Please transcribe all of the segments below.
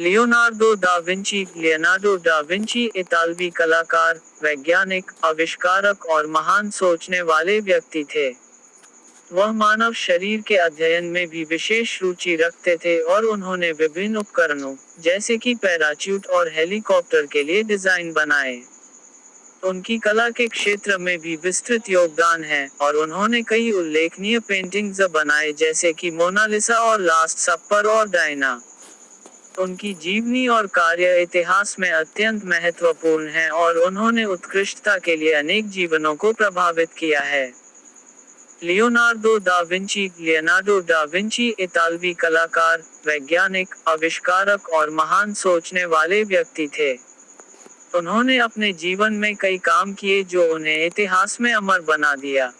Leonardo da Vinci इतालवी कलाकार, वैज्ञानिक, आविष्कारक और महान सोचने वाले व्यक्ति थे। वह मानव शरीर के अध्ययन में भी विशेष रुचि रखते थे और उन्होंने विभिन्न उपकरणों, जैसे कि पैराच्यूट और हेलीकॉप्टर के लिए डिजाइन बनाए। उनकी कला के क्षेत्र में भी विस्तृत योगदान है, और उन्होंने कई उल्लेखनीय पेंटिंग्स बनाए जैसे कि मोनालिसा और लास्ट सपर और डायना। उनकी जीवनी और कार्य इतिहास में अत्यंत महत्वपूर्ण है और उन्होंने उत्कृष्टता के लिए अनेक जीवनों को प्रभावित किया है। लियोनार्डो डा विंची इतालवी कलाकार, वैज्ञानिक, आविष्कारक और महान सोचने वाले व्यक्ति थे। उन्होंने अपने जीवन में कई काम किए जो उन्हें इतिहास में अमर बना दिया।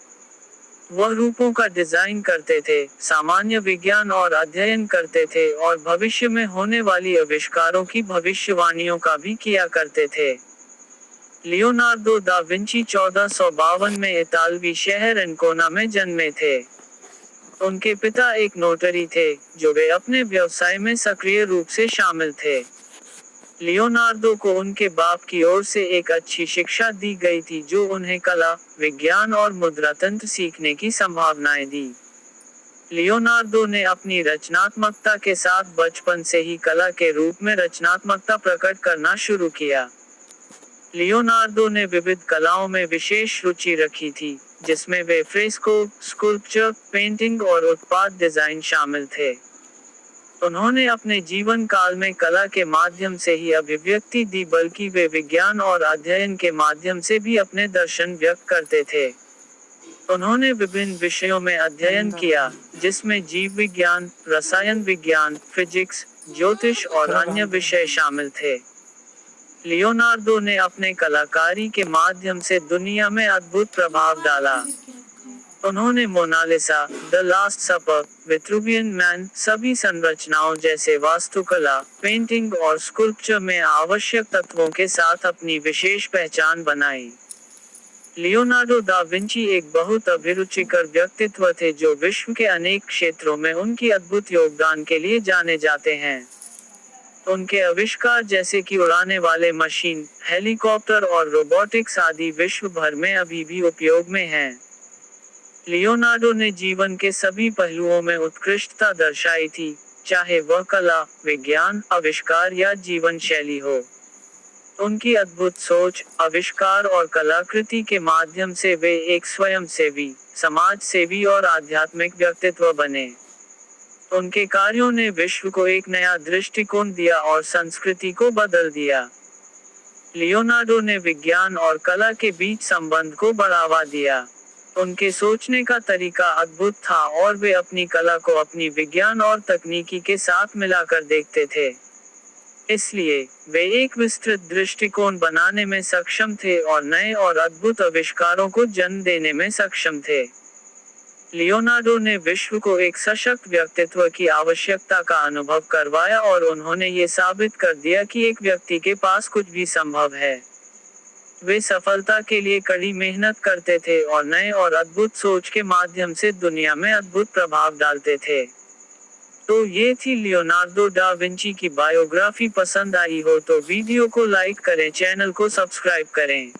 वह रूपों का डिजाइन करते थे, सामान्य विज्ञान और अध्ययन करते थे और भविष्य में होने वाली आविष्कारों की भविष्यवाणियों का भी किया करते थे। लियोनार्डो दा विंची 1452 में इतालवी शहर एंकोना में जन्मे थे। उनके पिता एक नोटरी थे, जो वे अपने व्यवसाय में सक्रिय रूप से शामिल थे। लियोनार्डो को उनके बाप की ओर से एक अच्छी शिक्षा दी गई थी जो उन्हें कला, विज्ञान और मुद्रा तंत्र सीखने की संभावनाएं दी। लियोनार्डो ने अपनी रचनात्मकता के साथ बचपन से ही कला के रूप में रचनात्मकता प्रकट करना शुरू किया। लियोनार्डो ने विविध कलाओं में विशेष रुचि रखी थी, जिसमें वे फ्रेस्को, स्कल्पचर, पेंटिंग और उत्पाद डिजाइन शामिल थे। उन्होंने अपने जीवन काल में कला के माध्यम से ही अभिव्यक्ति दी, बल्कि वे विज्ञान और अध्ययन के माध्यम से भी अपने दर्शन व्यक्त करते थे। उन्होंने विभिन्न विषयों में अध्ययन किया, जिसमें जीव विज्ञान, रसायन विज्ञान, फिजिक्स, ज्योतिष और अन्य विषय शामिल थे। लियोनार्डो ने अपने कलाकारी के माध्यम से दुनिया में अद्भुत प्रभाव डाला। उन्होंने Mona Lisa, the Last Supper, Vitruvian Man, सभी संरचनाओं जैसे वास्तुकला, पेंटिंग और स्कल्पचर में आवश्यक तत्वों के साथ अपनी विशेष पहचान बनाई। लियोनार्डो दा विंची एक बहुत अभिरुचिकर व्यक्तित्व थे जो विश्व के अनेक क्षेत्रों में उनकी अद्भुत योगदान के लिए जाने जाते हैं। उनके आविष्कार जैसे कि उड़ाने वाले मशीन, हेलीकॉप्टर और रोबोटिक्स आदि विश्व भर में अभी भी उपयोग में हैं। लियोनार्डो ने जीवन के सभी पहलुओं में उत्कृष्टता दर्शाई थी, चाहे वह कला, विज्ञान, आविष्कार या जीवन शैली हो। उनकी अद्भुत सोच, आविष्कार और कलाकृति के माध्यम से वे एक स्वयंसेवी, समाज सेवी और आध्यात्मिक व्यक्तित्व बने। उनके कार्यों ने विश्व को एक नया दृष्टिकोण दिया और संस्कृति को बदल दिया। लियोनार्डो ने विज्ञान और कला के बीच संबंध को बढ़ावा दिया। उनके सोचने का तरीका अद्भुत था और वे अपनी कला को अपनी विज्ञान और तकनीकी के साथ मिलाकर देखते थे। इसलिए, वे एक विस्तृत दृष्टिकोण बनाने में सक्षम थे और नए और अद्भुत आविष्कारों को जन्म देने में सक्षम थे। लियोनार्डो ने विश्व को एक सशक्त व्यक्तित्व की आवश्यकता का अनुभव करवाया और उन्होंने ये साबित कर दिया कि एक व्यक्ति के पास कुछ भी संभव है। वे सफलता के लिए कड़ी मेहनत करते थे और नए और अद्भुत सोच के माध्यम से दुनिया में अद्भुत प्रभाव डालते थे। तो ये थी लियोनार्डो डा विंची की बायोग्राफी। पसंद आई हो तो वीडियो को लाइक करें, चैनल को सब्सक्राइब करें।